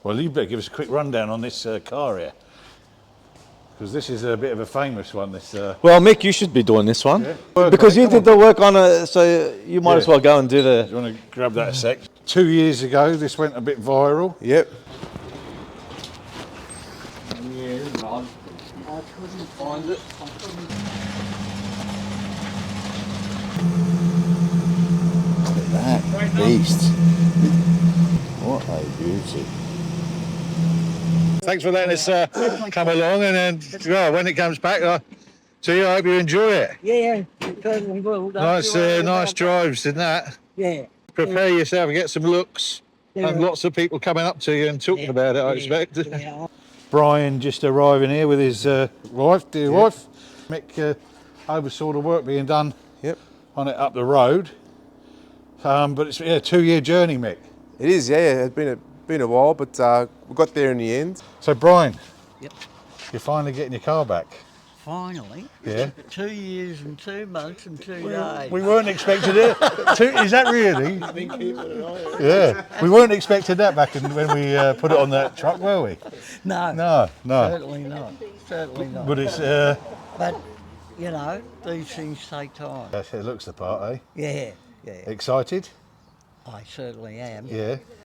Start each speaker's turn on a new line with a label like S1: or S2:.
S1: Well, you better give us a quick rundown on this car here. Because this is a bit of a famous one, this...
S2: Well, Mick, you should be doing this one.
S1: Yeah.
S2: Because you did the work on it, so you might as well go and do
S1: Do
S2: the...
S1: you want to grab that a sec? 2 years ago, this went a bit viral.
S2: Yep.
S3: I couldn't find it.
S2: That beast. What a beauty.
S1: Thanks for letting us come along, and then well, when it comes back, I hope you enjoy it.
S3: Yeah, it certainly will.
S1: Nice drives in that.
S3: Yeah.
S1: Prepare yourself and get some looks, and lots of people coming up to you and talking about it, I expect.
S3: Yeah.
S1: Brian just arriving here with his wife, dear wife. Mick oversaw the work being done on it up the road. But it's a 2-year journey, Mick.
S4: It is, yeah. It's been a while, but we got there in the end.
S1: So Brian,
S3: Yep.
S1: you're finally getting your car back.
S3: Finally.
S1: Yeah.
S3: 2 years and 2 months and 2 days.
S1: We weren't expecting it. Is that really? Yeah. We weren't expecting that back when we put it on that truck, were we?
S3: No.
S1: No.
S3: Certainly not. Certainly not.
S1: But it's
S3: But, you know, these things take time.
S1: it looks the part, eh?
S3: Yeah.
S1: Excited?
S3: I certainly am.
S1: Yeah.